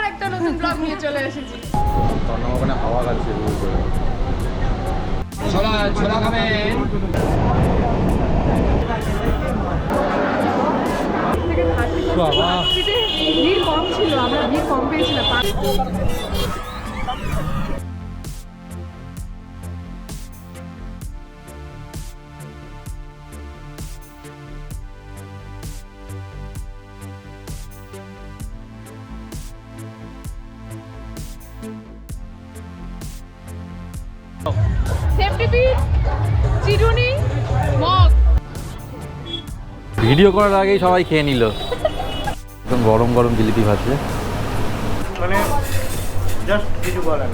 একটা নতুন ব্লগ নিয়ে চলে এসেছি। ওখানে হাওয়া খাচ্ছে ছোলা ছোলা খাবেন। ভিড় কম ছিল, আমরা ভিড় কম পেয়েছিলাম। ভিডিও করার আগেই সবাই খেয়ে নিল। একদম গরম গরম জিলিপি ভাজছে, মানে জাস্ট কিছু বলার।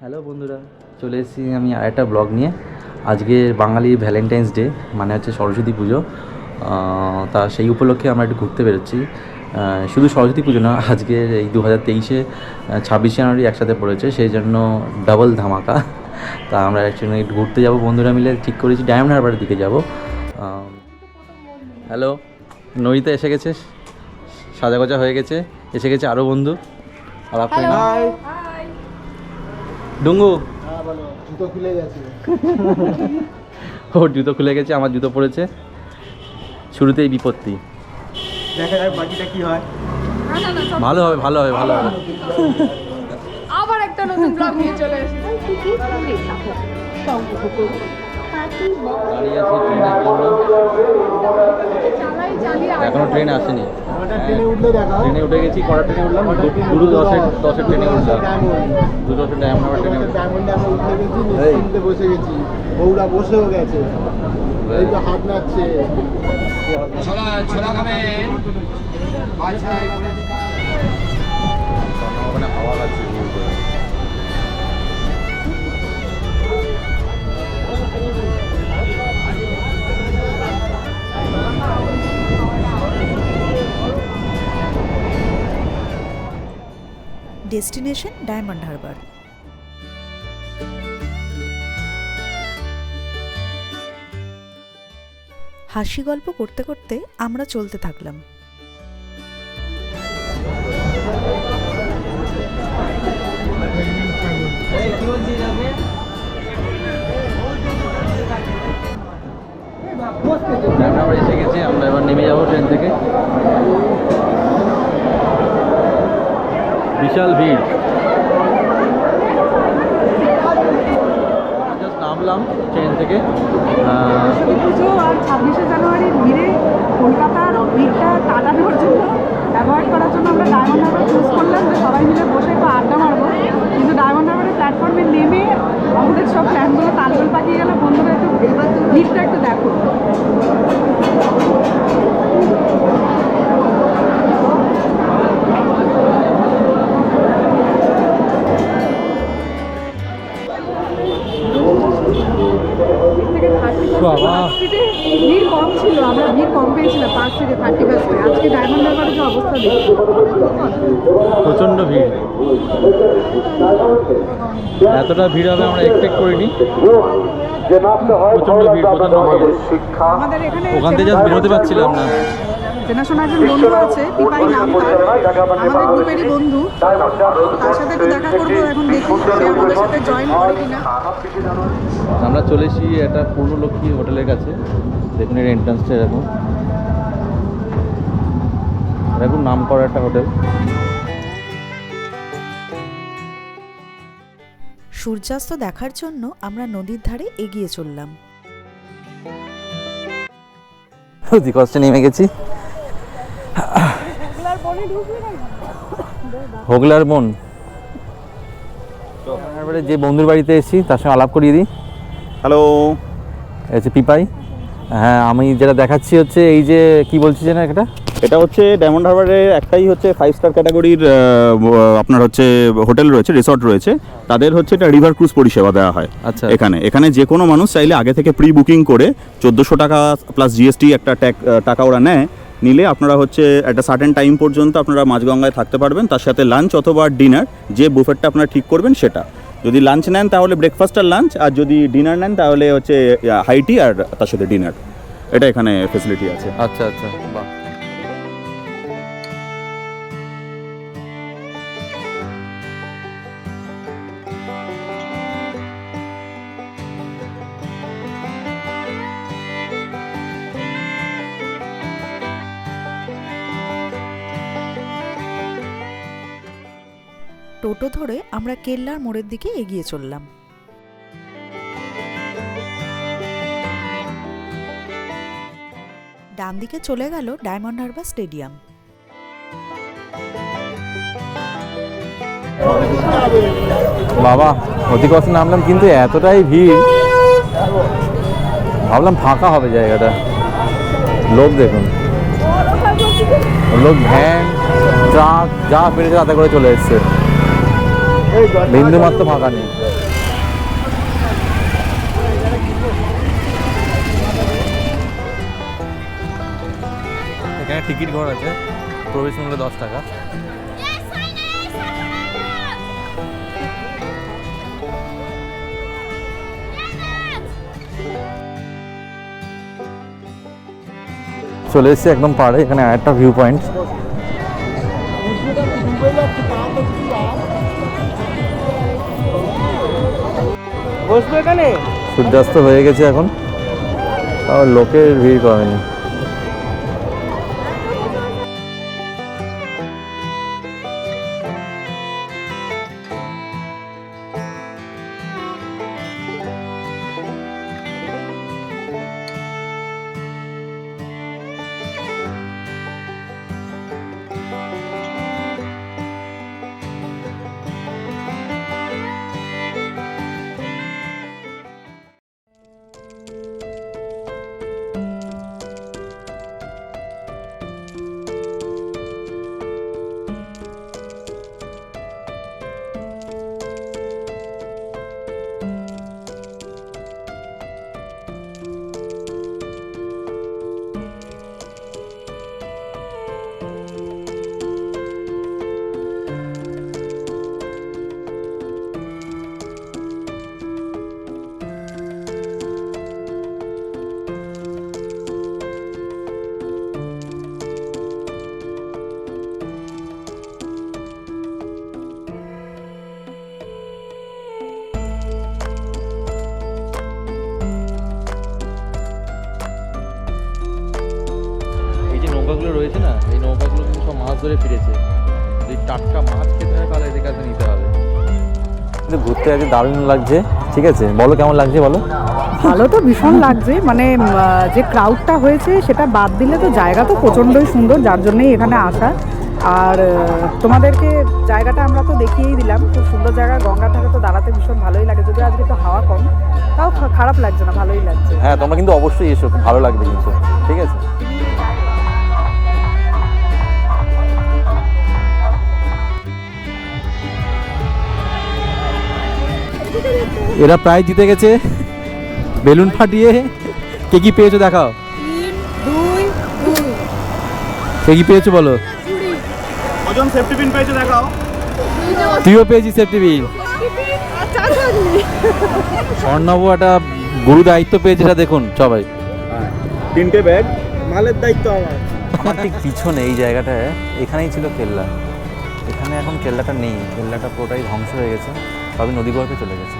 হ্যালো বন্ধুরা, চলে এসেছি আমি আরেকটা ব্লগ নিয়ে। আজকে বাঙালির ভ্যালেন্টাইন্স ডে, মানে হচ্ছে সরস্বতী পুজো। তা সেই উপলক্ষে আমরা একটু ঘুরতে বেরোচ্ছি। শুধু সরস্বতী পুজো না, আজকে এই 2023-এ 26 জানুয়ারি একসাথে পড়েছে, সেই জন্য ডাবল ধামাকা। তা আমরা অ্যাকচুয়ালি একটু ঘুরতে যাবো বন্ধুরা মিলে ঠিক করেছি, ডায়মন্ড হারবারের দিকে যাব। হ্যালো, নইতে এসে গেছে, সাজা গোজা হয়ে গেছে, এসে গেছে আরও বন্ধু। আর আপনি ডুঙ্গু জুতো খুলে গেছে। ওর জুতো খুলে গেছে, আমার জুতো পড়েছে। শুরুতেই বিপত্তি, দেখা যাক বাকিটা কি হয়। ভালো হবে ভালো হবে ভালো হবে। আবার একটা নতুন ব্লগ নিয়ে চলে এসেছি। এখনো ট্রেন আসেনি, ট্রেনে উঠলে দেখা, ট্রেনে উঠে গেছি, কটা ট্রেনে উঠলাম, 2:10-এর ট্রেনে উঠলাম, 2:10 ডায়মন্ড হারবার ট্রেনে ডায়মন্ডে আমরা উঠে গেছি, নিশ্চিন্তে বসে গেছি। বউরা বসেও গেছে, এই তো হাত নাচছে। ছোলা ছোলা খাবেন। ওখানে হাওয়া খাচ্ছে। Destination diamond Harbour. হাসি গল্প করতে করতে আমরা চলতে থাকলাম। আমরা এসে গেছি, আমরা এবার নেমে যাবো ট্রেন থেকে। বিশাল ভিড়, জাস্ট নামলাম ট্রেন থেকে। পুজো আর 26শে জানুয়ারির ভিড়ে কলকাতার ভিড়টা কাটানোর জন্য, অ্যাভয়েড করার জন্য আমরা ডায়মন্ড হারবার চুজ করলাম, যে সবাই মিলে বসে একটু আড্ডা মারবো। কিন্তু ডায়মন্ড হারবারের প্ল্যাটফর্মে নেমে আমাদের সব প্ল্যানগুলো তালগোল পাকিয়ে গেল। বন্ধুরা একটু ভিড়টা একটু দেখো। ভিড় কম ছিল, আমরা ভিড় কম পেয়েছিলাম 5 থেকে 31-এ। আজকে ডায়মন্ড হারবারের যে অবস্থা দেখি, প্রচণ্ড ভিড়, এতটা ভিড় হবে আমরা এক্সপেক্ট করিনি। প্রচণ্ড ভিড়, প্রচণ্ড ভিড়। আমাদের এখানে ওখান থেকে জাস্ট বেরোতে পারছিলাম না। চেনাশোনা একজন বন্ধু আছে, পিপাই নাম তার, আমাদের গ্রুপেরই বন্ধু। তার সাথে একটু দেখা করবো, এখন দেখি সে আমাদের সাথে জয়েন করে কিনা। আমরা চলে এসেছি একটা পূর্ণলক্ষ্মী হোটেলের কাছে। দেখুন এর এন্ট্রান্সটা এরকম, এরকম নাম করা একটা হোটেল। সূর্যাস্ত দেখার জন্য আমরা নদীর ধারে এগিয়ে চললাম। কষ্টে নেমে গেছি, হোগলার বন। তারপরে যে বন্ধুর বাড়িতে এসেছি তার সঙ্গে আলাপ করিয়ে দিই। হ্যালো, হচ্ছে পিপাই। হ্যাঁ, আমি যেটা দেখাচ্ছি হচ্ছে এই যে কি বলছি যে না, এটা এটা হচ্ছে ডায়মন্ড হারবারের একটাই হচ্ছে 5 স্টার ক্যাটাগরির আপনার হচ্ছে হোটেল রয়েছে, রিসর্ট রয়েছে। তাদের হচ্ছে এটা রিভার ক্রুজ পরিষেবা দেওয়া হয়। আচ্ছা, এখানে যে কোনো মানুষ চাইলে আগে থেকে প্রি বুকিং করে 1400 টাকা প্লাস জিএসটি একটা টাকা ওরা নেয়, নিলে আপনারা হচ্ছে একটা সার্টেন টাইম পর্যন্ত আপনারা মাঝগঙ্গায় থাকতে পারবেন। তার সাথে লাঞ্চ অথবা ডিনার, যে বুফেটটা আপনারা ঠিক করবেন সেটা। যদি লাঞ্চ নেন তাহলে ব্রেকফাস্ট আর লাঞ্চ, আর যদি ডিনার নেন তাহলে হচ্ছে হাই টি আর তার সাথে ডিনার। এটা এখানে ফেসিলিটি আছে। আচ্ছা আচ্ছা, বাহ। টোটো ধরে আমরা কেল্লার মোড়ের দিকে এগিয়ে চললাম। ডান দিকে চলে গেল ডায়মন্ড হারবার স্টেডিয়াম। বাবা অধিকষ্ট নামলাম, কিন্তু এতটাই ভিড়, ভাবলাম ফাঁকা হবে জায়গাটা। লোক দেখুন, লোক ভ্যান ট্রাক যা পেরেছে তাতে করে চলে এসছে, বিন্দু মাত্র ফাঁকা নেই। এখানে টিকিট ঘর আছে, প্রবেশ মূল্য 10 টাকা। চলে এসেছি একদম পাড়ে, এখানে আরেকটা ভিউ পয়েন্ট। বসবে এখানে। সূর্যাস্ত হয়ে গেছে এখন, তাও লোকের ভিড় কমেনি। নৌকাগুলো রয়েছে না, এই নৌকাগুলো কিন্তু সব মাছ ধরে ফিরেছে। যদি টাটকা মাছ খেতে হয় তাহলে এদের কাছে নিতে হবে। কিন্তু ঘুরতে আজকে দারুণ লাগছে। ঠিক আছে, বলো কেমন লাগছে বলো। ভালো তো ভীষণ লাগছে, মানে যে ক্রাউডটা হয়েছে সেটা বাদ দিলে তো জায়গা তো প্রচণ্ডই সুন্দর, যার জন্যই এখানে আসা। আর তোমাদেরকে জায়গাটা আমরা তো দেখিয়েই দিলাম, খুব সুন্দর জায়গা। গঙ্গার ধারে তো দাঁড়াতে ভীষণ ভালোই লাগে, যদি আজকে তো হাওয়া কম, তাও খারাপ লাগছে না, ভালোই লাগছে। হ্যাঁ, তোমরা কিন্তু অবশ্যই এসো, খুব ভালো লাগবে কিন্তু। ঠিক আছে, এরা প্রায় জিতে গেছে বেলুন ফাটিয়ে। কে কি পেয়েছো দেখাও। 3, 2, 2 কে কি পেয়েছো বলো। কজন সেফটি পিন পেয়েছো দেখাও। তুইও পেয়েছিস সেফটি পিন। স্বর্ণব একটা গুরু দায়িত্ব পেয়েছে, এটা দেখুন সবাই। 3টে ব্যাগ, মালের দায়িত্ব আমার। আমার ঠিক পিছনে এই জায়গাটায় এখানেই ছিল কেল্লা। এখানে এখন কেল্লাটা নেই, কেল্লাটা পুরোটাই ধ্বংস হয়ে গেছে, সবই নদী গর্ভে চলে গেছে।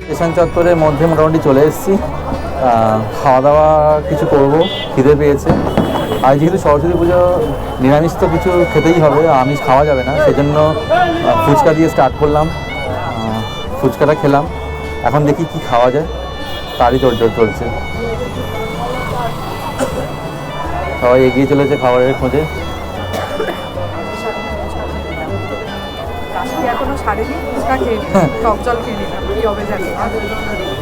স্টেশন চত্বরের মধ্যে মোটামুটি চলে এসেছি। খাওয়া দাওয়া কিছু করব, খিদে পেয়েছে। আর যেহেতু সরস্বতী পুজো, নিরামিষ তো কিছু খেতেই হবে, আমিষ খাওয়া যাবে না, সেজন্য ফুচকা দিয়ে স্টার্ট করলাম। ফুচকাটা খেলাম, এখন দেখি কি খাওয়া যায়, তারই তোড়জোড় চলছে। সবাই এগিয়ে চলেছে খাবারের খোঁজে।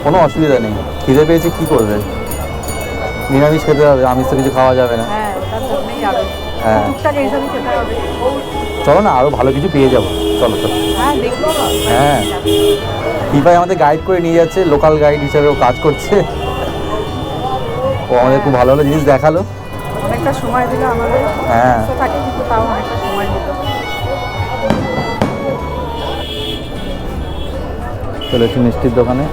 কোনো অসুবিধা নেই, খিদে পেয়েছে কি করবে, নিরামিষ খেতে হবে, আমিষ তো কিছু খাওয়া যাবে না। হ্যাঁ, চলো না, আরও ভালো কিছু পেয়ে যাবো। চলো চলো। হ্যাঁ, কৃপাই আমাদের গাইড করে নিয়ে যাচ্ছে, লোকাল গাইড হিসেবে ও কাজ করছে। ও আমাদের খুব ভালো ভালো জিনিস দেখালো, অনেকটা সময় দিল আমাদের। হ্যাঁ, থাকে কিন্তু তাও অনেকটা সময় দিল। চলে এসেছি মিষ্টির দোকানে।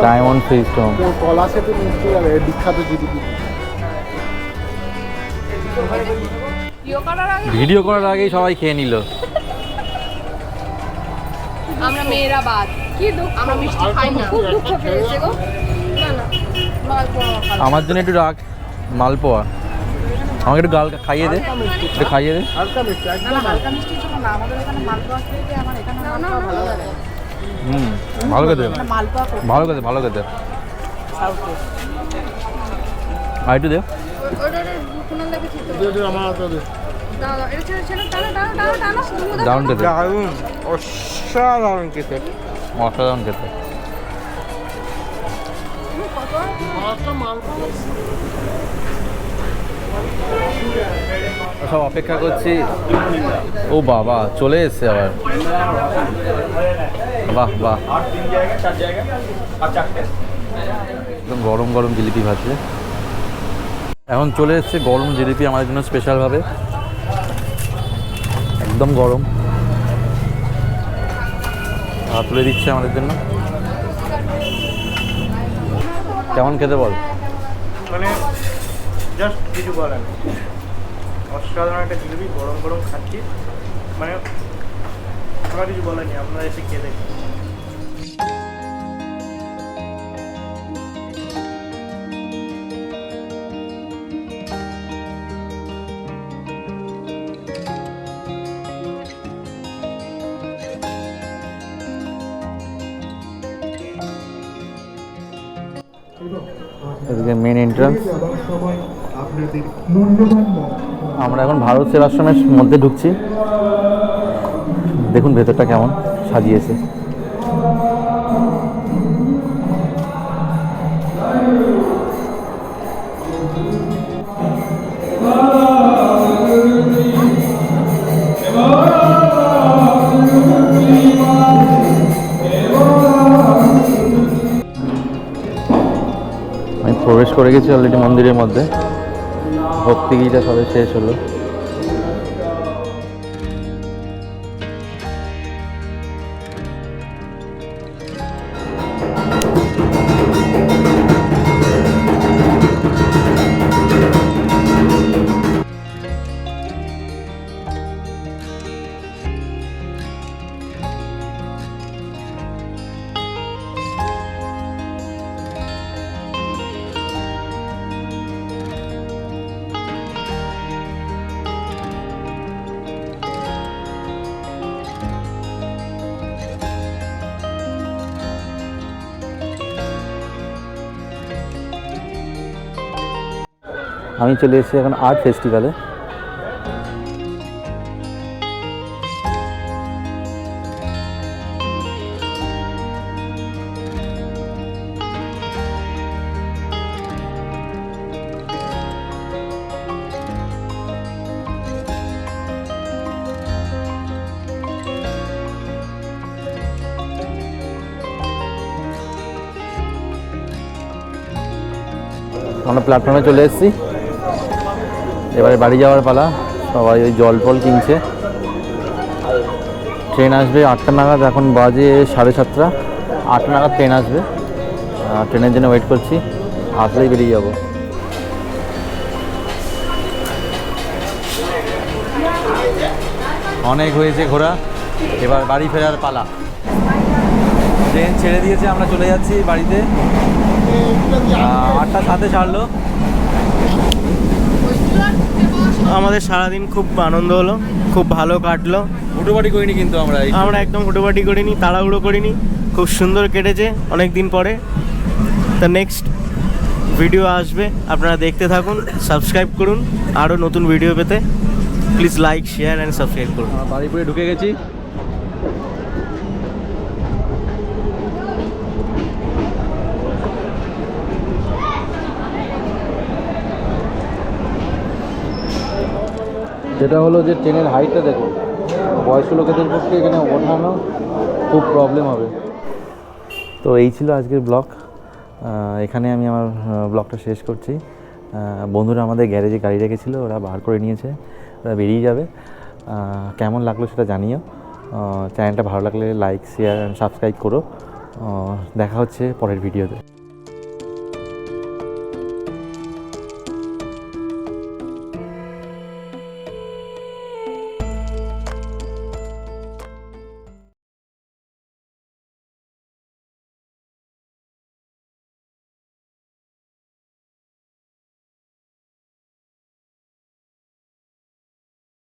ডায়মন্ড ফিস্টম কলা সেতু মিষ্টি যাবে বিখ্যাত জিলিপি। ভিডিও করার আগেই সবাই খেয়ে নিল। আমরা মেয়েরা বাদ কি দুঃখ, আমরা মিষ্টি খাই না, খুব দুঃখ পেয়েছে গো। না না আমার জন্য একটু রাখ মালপোয়া, আমাকে একটু গাল খাইয়ে দে, একটু খাইয়ে দে। হালকা মিষ্টি না একদম না হালকা মিষ্টির জন্য না, আমাদের এখানে মালপোয়া খেতে আমার এখানে মালপোয়া ভালো লাগে। ভালো খেতে, মানে মালপোয়া ভালো খেতে, ভালো খেতে। আর একটু দে। ওটা কুনাল দেখে ছিল আমার হাতে দে। দাদা এটা ছেড়ে ছেড়ে টানো টানো টানো টানো দারুণ খেতে, অসাধারণ খেতে। অসাধারণ খেতে। সব অপেক্ষা করছি। ও বাবা চলে এসছে আবার, বাহ বাহ। একদম গরম গরম জিলিপি ভাজছে। এখন চলে এসছে গরম জিলিপি আমাদের জন্য স্পেশালভাবে, একদম গরম। তুলে দিচ্ছে আমাদের জন্য। কেমন খেতে বল? মানে জাস্ট কিছু বলার নেই, অসাধারণ একটা জিলিপি, গরম গরম খাচ্ছি, মানে আমার কিছু বলার নেই, আপনারা এসে খেয়ে দেখুন। এদিকে মেন এন্ট্রান্স। আমরা এখন ভারত সেবাশ্রমের মধ্যে ঢুকছি। দেখুন ভেতরটা কেমন সাজিয়েছে। আমি প্রবেশ করে গেছি অলরেডি মন্দিরের মধ্যে। ভক্তি গীতা সবে শেষ হলো। আমি চলে এসেছি এখন আর্ট ফেস্টিভ্যালে। আমরা প্ল্যাটফর্মে চলে এসেছি, এবারে বাড়ি যাওয়ার পালা। সবাই ওই জল ফল কিনছে। ট্রেন আসবে 8টা নাগাদ, এখন বাজে 7:30। 8টা নাগাদ ট্রেন আসবে, ট্রেনের জন্য ওয়েট করছি, আসলেই বেরিয়ে যাব। অনেক হয়েছে ঘোরা, এবার বাড়ি ফেরার পালা। ট্রেন ছেড়ে দিয়েছে, আমরা চলে যাচ্ছি বাড়িতে। 8:07 ছাড়লো। আমাদের সারাদিন খুব আনন্দ হলো, খুব ভালো কাটলো। হুটোপাটি করিনি কিন্তু আমরা একদম হুটোপাটি করিনি, তাড়াহুড়ো করিনি, খুব সুন্দর কেটেছে অনেক দিন পরে। তা নেক্সট ভিডিও আসবে, আপনারা দেখতে থাকুন, সাবস্ক্রাইব করুন আরও নতুন ভিডিও পেতে। Please like, share and subscribe করুন। বাড়িপুরে ঢুকে গেছি। যেটা হলো যে ট্রেনের হাইটটা দেখুন, বয়স্ক লোকেদের পক্ষে এখানে ওঠানো খুব প্রবলেম হবে। তো এই ছিল আজকের ব্লগ। এখানে আমি আমার ব্লগটা শেষ করছি। বন্ধুরা আমাদের গ্যারেজে গাড়ি রেখেছিল, ওরা বার করে নিয়েছে, ওরা বেরিয়ে যাবে। কেমন লাগলো সেটা জানিও। চ্যানেলটা ভালো লাগলে লাইক শেয়ার অ্যান্ড সাবস্ক্রাইব করো। দেখা হচ্ছে পরের ভিডিওতে।